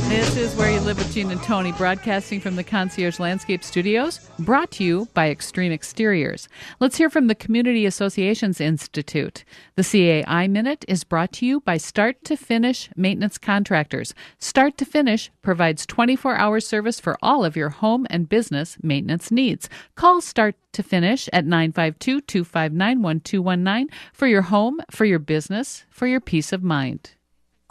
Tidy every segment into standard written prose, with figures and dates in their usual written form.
This is Where You Live with Gene and Tony, broadcasting from the Concierge Landscape Studios, brought to you by Extreme Exteriors. Let's hear from the Community Associations Institute. The CAI Minute is brought to you by Start to Finish Maintenance Contractors. Start to Finish provides 24-hour service for all of your home and business maintenance needs. Call Start to Finish at 952-259-1219 for your home, for your business, for your peace of mind.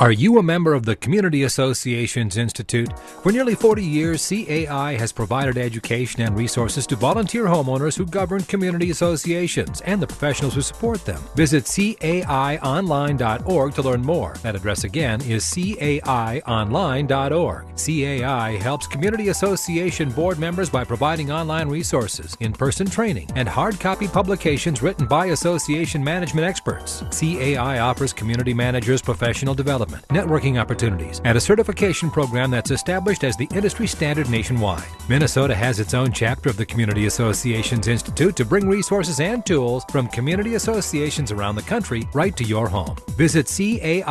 Are you a member of the Community Associations Institute? For nearly 40 years, CAI has provided education and resources to volunteer homeowners who govern community associations and the professionals who support them. Visit caionline.org to learn more. That address again is caionline.org. CAI helps community association board members by providing online resources, in-person training, and hard copy publications written by association management experts. CAI offers community managers professional development, networking opportunities, and a certification program that's established as the industry standard nationwide. Minnesota has its own chapter of the Community Associations Institute to bring resources and tools from community associations around the country right to your home. Visit CAIMN.com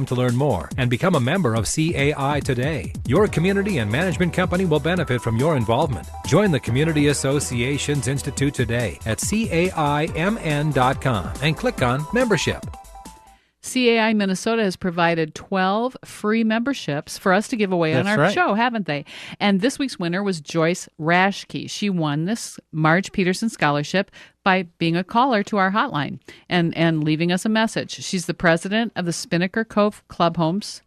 to learn more and become a member of CAI today. Your community and management company will benefit from your involvement. Join the Community Associations Institute today at CAIMN.com and click on Membership. CAI Minnesota has provided 12 free memberships for us to give away on our show, haven't they? And this week's winner was Joyce Raschke. She won this Marge Peterson Scholarship by being a caller to our hotline and leaving us a message. She's the president of the Spinnaker Cove Club Homes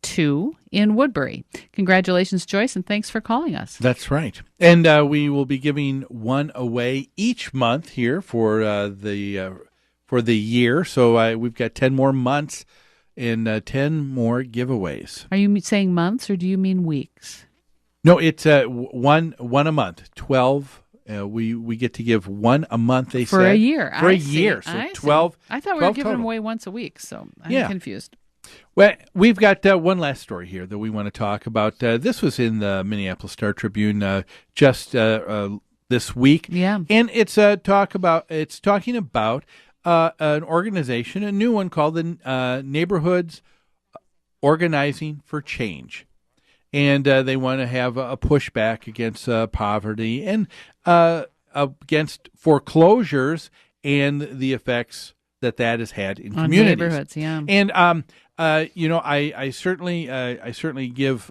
2 in Woodbury. Congratulations, Joyce, and thanks for calling us. That's right. And we will be giving one away each month here for the year. So we've got 10 more months and 10 more giveaways. Are you saying months or do you mean weeks? No, it's one a month. 12. We get to give one a month. They for said. A year. For a year. So 12. I thought we were giving them away once a week, so I'm confused. Well, we've got one last story here that we want to talk about. This was in the Minneapolis Star Tribune just this week. Yeah. And it's talking about an organization, a new one called the Neighborhoods Organizing for Change. And they want to have a pushback against poverty and against foreclosures and the effects that has had in communities. Neighborhoods, yeah. And I certainly give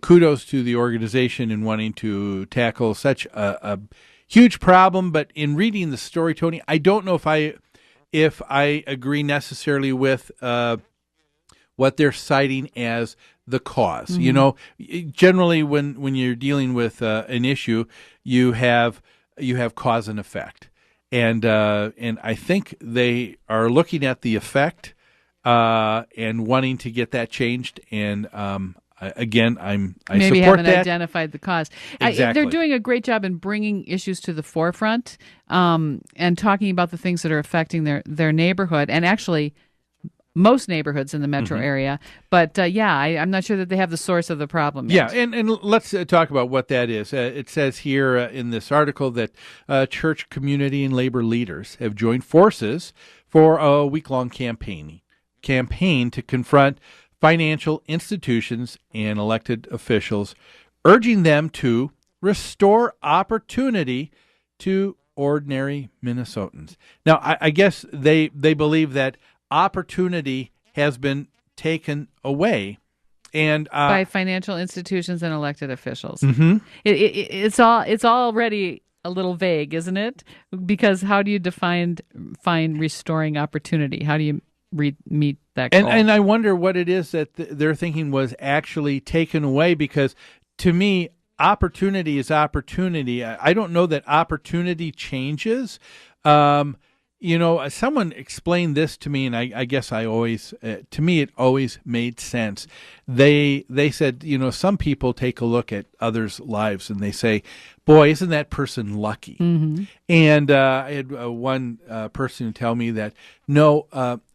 kudos to the organization in wanting to tackle such a huge problem. But in reading the story, Tony, I don't know if I agree necessarily with what they're citing as the cause. Mm-hmm. You know, generally when you're dealing with an issue, you have cause and effect. And I think they are looking at the effect and wanting to get that changed. And I maybe support haven't that. Identified the cause. Exactly. They're doing a great job in bringing issues to the forefront and talking about the things that are affecting their neighborhood, and actually most neighborhoods in the metro mm-hmm. area. But I'm not sure that they have the source of the problem yet. Yeah, and let's talk about what that is. It says here in this article that church, community, and labor leaders have joined forces for a week-long campaign to confront financial institutions and elected officials, urging them to restore opportunity to ordinary Minnesotans. Now, I guess they believe that opportunity has been taken away, and by financial institutions and elected officials. Mm-hmm. It's already a little vague, isn't it? Because how do you define restoring opportunity? How do you meet that goal? And I wonder what it is that they're thinking was actually taken away, because to me, opportunity is opportunity. I don't know that opportunity changes. Someone explained this to me, and I guess to me it always made sense. They said, some people take a look at others' lives and they say, boy, isn't that person lucky? Mm-hmm. And I had one person tell me that, no,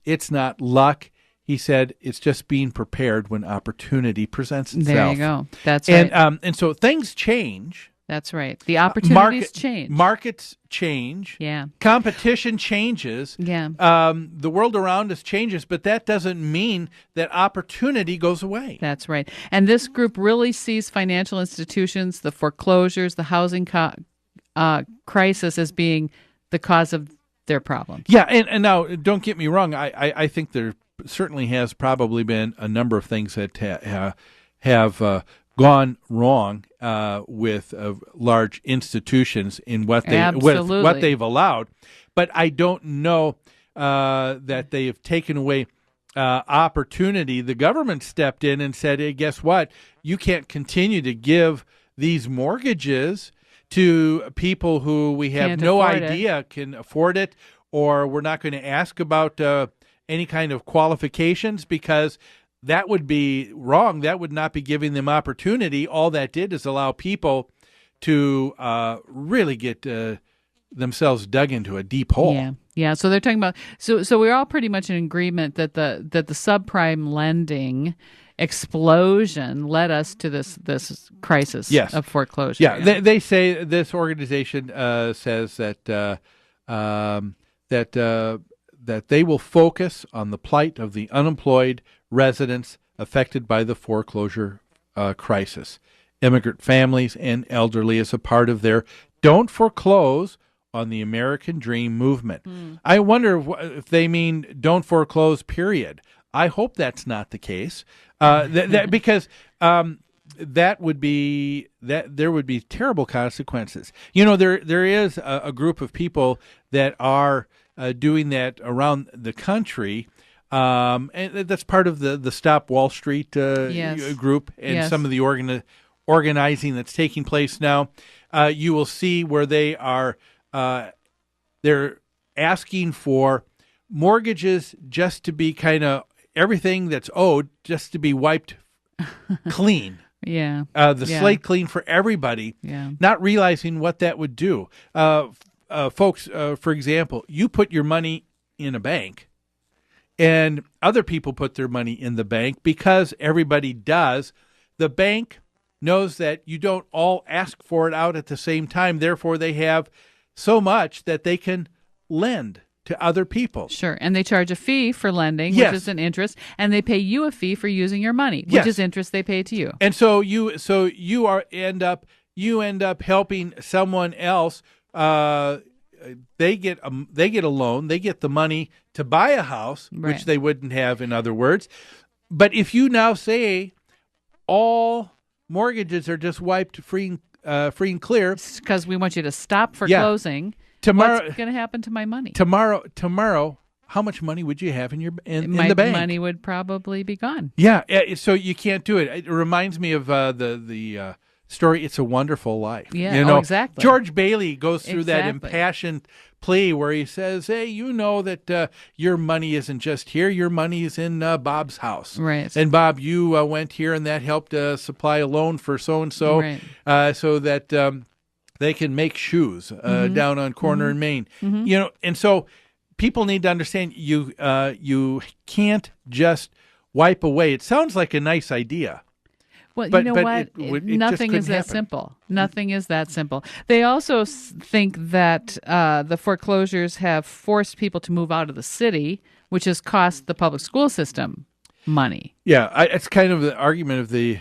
it's not luck. He said it's just being prepared when opportunity presents itself. There you go. That's right. And so things change. That's right. The opportunities change. Markets change. Yeah. Competition changes. Yeah. The world around us changes, but that doesn't mean that opportunity goes away. That's right. And this group really sees financial institutions, the foreclosures, the housing crisis as being the cause of their problems. Yeah, and now, don't get me wrong. I think there certainly has probably been a number of things that have gone wrong with large institutions in what they've allowed, but I don't know that they have taken away opportunity. The government stepped in and said, "Hey, guess what? You can't continue to give these mortgages to people who we have no idea can afford it, or we're not going to ask about any kind of qualifications because." That would be wrong. That would not be giving them opportunity. All that did is allow people to really get themselves dug into a deep hole. Yeah. So they're talking about. So we're all pretty much in agreement that the subprime lending explosion led us to this crisis of foreclosure. Yeah. They say this organization says that that they will focus on the plight of the unemployed residents affected by the foreclosure crisis, immigrant families and elderly as a part of their Don't Foreclose on the American Dream movement. I wonder if they mean don't foreclose, period. I hope that's not the case, because that would be there would be terrible consequences. You know, there is a group of people that are doing that around the country. And that's part of the Stop Wall Street group and some of the organizing that's taking place now. You will see where they are they're asking for mortgages just to be kind of everything that's owed just to be wiped clean. Slate clean for everybody, not realizing what that would do. Folks, for example, you put your money in a bank, and other people put their money in the bank because everybody does. The bank knows that you don't all ask for it out at the same time. Therefore, they have so much that they can lend to other people. Sure. And they charge a fee for lending, which is an interest, and they pay you a fee for using your money, which is interest they pay to you. And so you end up helping someone else. They get a loan, they get the money to buy a house, which they wouldn't have in other words. But if you now say all mortgages are just wiped free and clear, because we want you to stop foreclosing. Tomorrow, what's going to happen to my money? Tomorrow, how much money would you have in the bank? My money would probably be gone. Yeah, so you can't do it. It reminds me of the story "It's a Wonderful Life." Yeah, exactly. George Bailey goes through that impassioned plea where he says, "Hey, you know that your money isn't just here. Your money is in Bob's house, right? And Bob, you went here, and that helped supply a loan for so and so, so that." They can make shoes down on corner in Maine, and so people need to understand you can't just wipe away. It sounds like a nice idea. Well, you know what? Nothing is that simple. Nothing is that simple. They also think that the foreclosures have forced people to move out of the city, which has cost the public school system money. Yeah, it's kind of the argument of the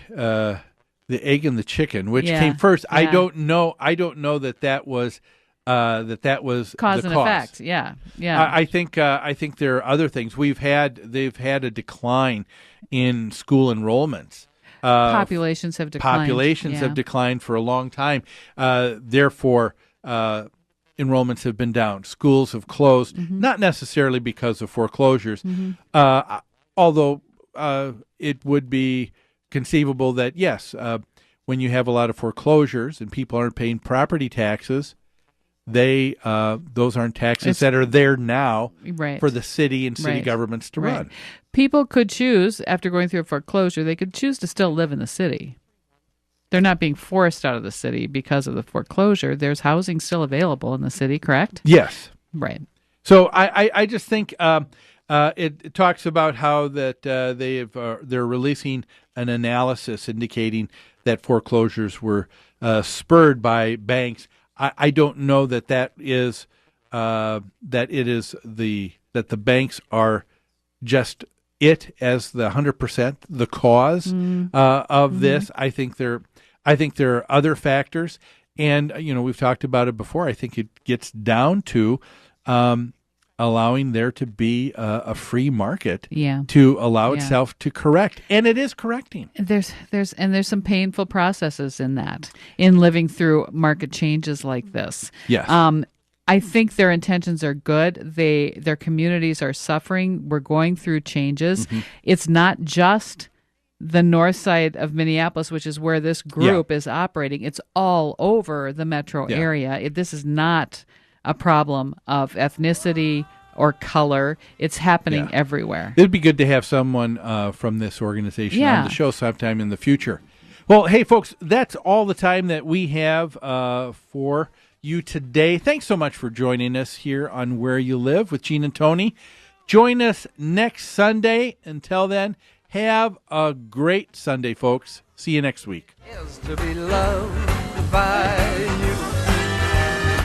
egg and the chicken, which came first. I don't know that was cause and effect. Yeah. I think there are other things. They've had a decline in school enrollments. Populations have declined. Have declined for a long time. Therefore, enrollments have been down. Schools have closed, not necessarily because of foreclosures, although it would be conceivable that yes, when you have a lot of foreclosures and people aren't paying property taxes, those aren't taxes that are there now for the city and city governments to run. People could choose, after going through a foreclosure, they could choose to still live in the city. They're not being forced out of the city because of the foreclosure. There's housing still available in the city, correct? Yes. Right. So I just think it talks about how that they're releasing an analysis indicating that foreclosures were spurred by banks. I don't know that is that the banks are just as the 100% the cause of this. I think there are other factors, and we've talked about it before. I think it gets down to allowing there to be a free market to allow itself to correct, and it is correcting. There's some painful processes in living through market changes like this. Yes. I think their intentions are good. Their communities are suffering. We're going through changes. Mm-hmm. It's not just the north side of Minneapolis, which is where this group is operating. It's all over the metro area. This is not a problem of ethnicity or color. It's happening everywhere. It'd be good to have someone from this organization on the show sometime in the future. Well, hey, folks, that's all the time that we have for you today. Thanks so much for joining us here on Where You Live with Gene and Tony. Join us next Sunday. Until then, have a great Sunday, folks. See you next week. Is to be loved by